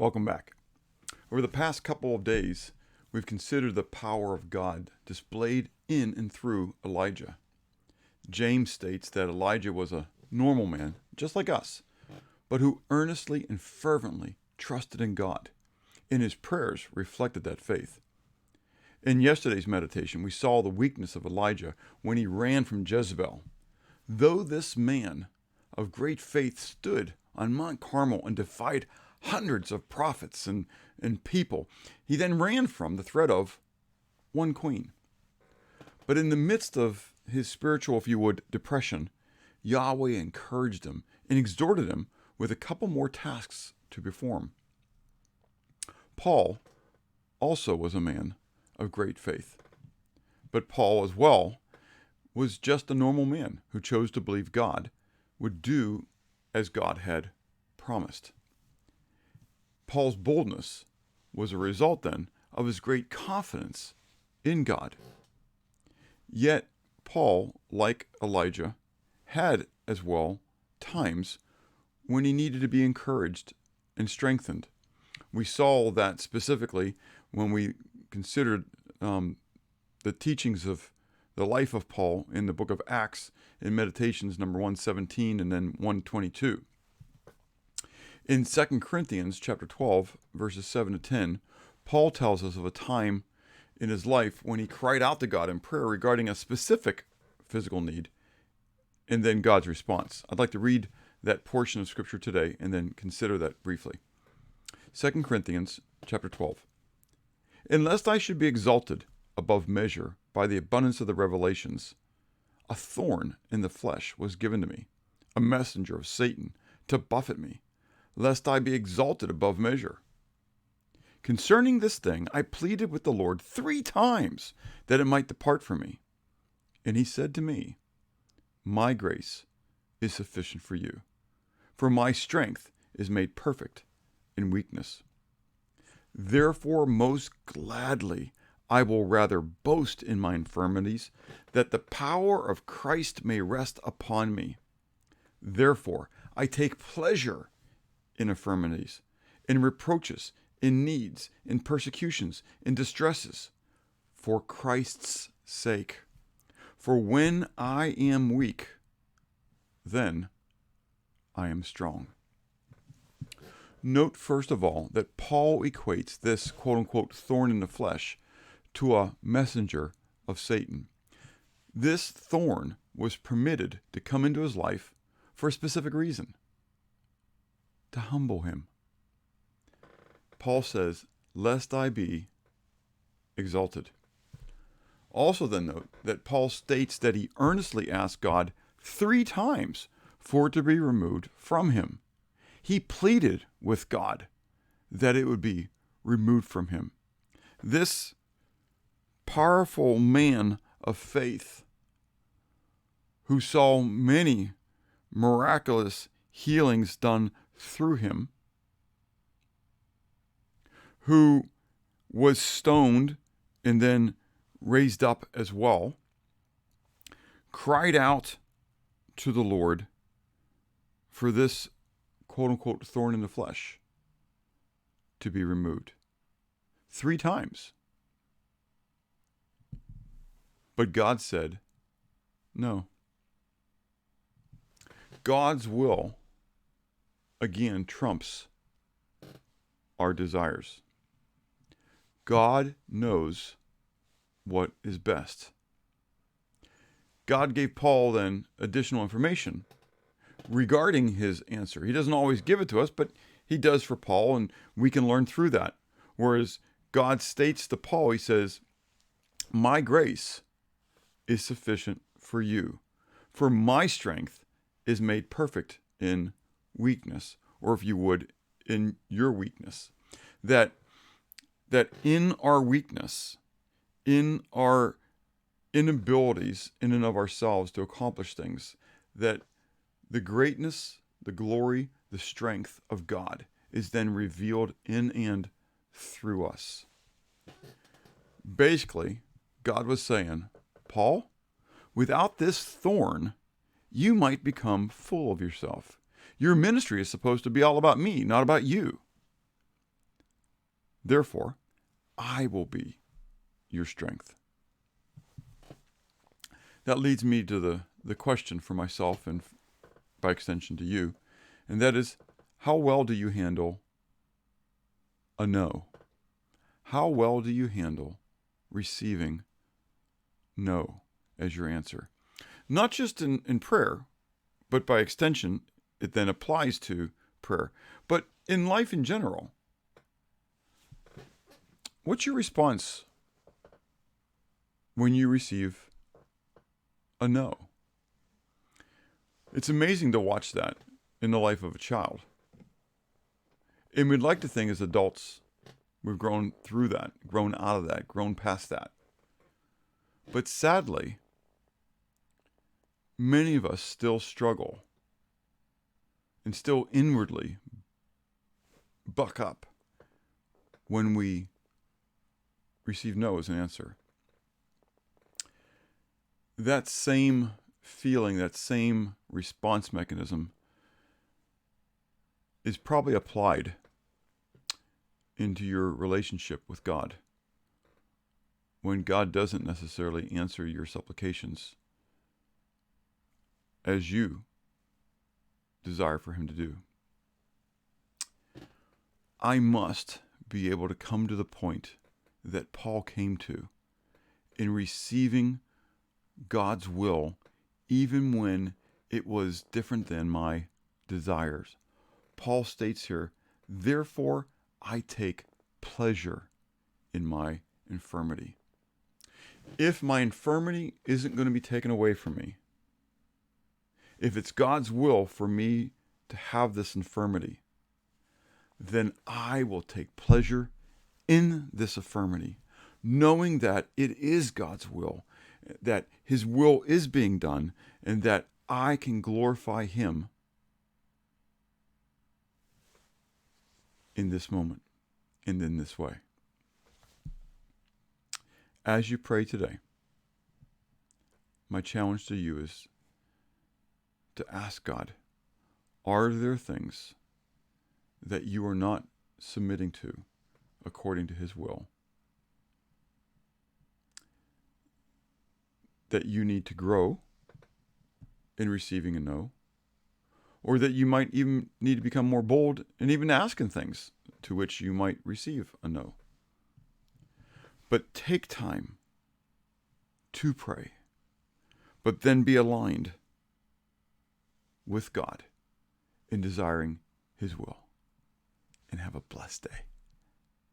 Welcome back. Over the past couple of days, we've considered the power of God displayed in and through Elijah. James states that Elijah was a normal man, just like us, but who earnestly and fervently trusted in God, and his prayers reflected that faith. In yesterday's meditation, we saw the weakness of Elijah when he ran from Jezebel. Though this man of great faith stood on Mount Carmel and defied hundreds of prophets and people, he then ran from the threat of one queen. But in the midst of his spiritual, if you would, depression, Yahweh encouraged him and exhorted him with a couple more tasks to perform. Paul also was a man of great faith. But Paul as well was just a normal man who chose to believe God would do as God had promised. Paul's boldness was a result then of his great confidence in God. Yet Paul, like Elijah, had as well times when he needed to be encouraged and strengthened. We saw that specifically when we considered the teachings of the life of Paul in the book of Acts in Meditations number 117 and then 122. In 2 Corinthians chapter 12, verses 7 to 10, Paul tells us of a time in his life when he cried out to God in prayer regarding a specific physical need, and then God's response. I'd like to read that portion of Scripture today and then consider that briefly. 2 Corinthians chapter 12. And lest I should be exalted above measure by the abundance of the revelations, a thorn in the flesh was given to me, a messenger of Satan to buffet me, lest I be exalted above measure. Concerning this thing, I pleaded with the Lord 3 times that it might depart from me. And he said to me, my grace is sufficient for you, for my strength is made perfect in weakness. Therefore, most gladly, I will rather boast in my infirmities, that the power of Christ may rest upon me. Therefore, I take pleasure in infirmities, in reproaches, in needs, in persecutions, in distresses, for Christ's sake. For when I am weak, then I am strong. Note first of all that Paul equates this quote-unquote thorn in the flesh to a messenger of Satan. This thorn was permitted to come into his life for a specific reason: to humble him. Paul says, lest I be exalted. Also then note that Paul states that he earnestly asked God 3 times for it to be removed from him. He pleaded with God that it would be removed from him. This powerful man of faith, who saw many miraculous healings done through him, who was stoned and then raised up as well, cried out to the Lord for this quote-unquote thorn in the flesh to be removed 3 times. But God said, no. God's will, again, trumps our desires. God knows what is best. God gave Paul then additional information regarding his answer. He doesn't always give it to us, but he does for Paul, and we can learn through that. Whereas God states to Paul, he says, my grace is sufficient for you, for my strength is made perfect in weakness, or if you would, in your weakness. That in our weakness, in our inabilities in and of ourselves to accomplish things, that the greatness, the glory, the strength of God is then revealed in and through us. Basically, God was saying, Paul, without this thorn, you might become full of yourself. Your ministry is supposed to be all about me, not about you. Therefore, I will be your strength. That leads me to the question for myself and by extension to you, and that is, how well do you handle a no? How well do you handle receiving no as your answer? Not just in prayer, but by extension, it then applies to prayer. But in life in general, what's your response when you receive a no? It's amazing to watch that in the life of a child. And we'd like to think as adults, we've grown through that, grown out of that, grown past that. But sadly, many of us still struggle and still inwardly buck up when we receive no as an answer. That same feeling, that same response mechanism is probably applied into your relationship with God when God doesn't necessarily answer your supplications as you desire for him to do. I must be able to come to the point that Paul came to in receiving God's will, even when it was different than my desires. Paul states here, therefore I take pleasure in my infirmity. If my infirmity isn't going to be taken away from me, if it's God's will for me to have this infirmity, then I will take pleasure in this infirmity, knowing that it is God's will, that his will is being done, and that I can glorify him in this moment and in this way. As you pray today, my challenge to you is to ask God, are there things that you are not submitting to according to his will, that you need to grow in receiving a no, or that you might even need to become more bold in even asking things to which you might receive a no? But take time to pray, but then be aligned with God in desiring his will. And have a blessed day.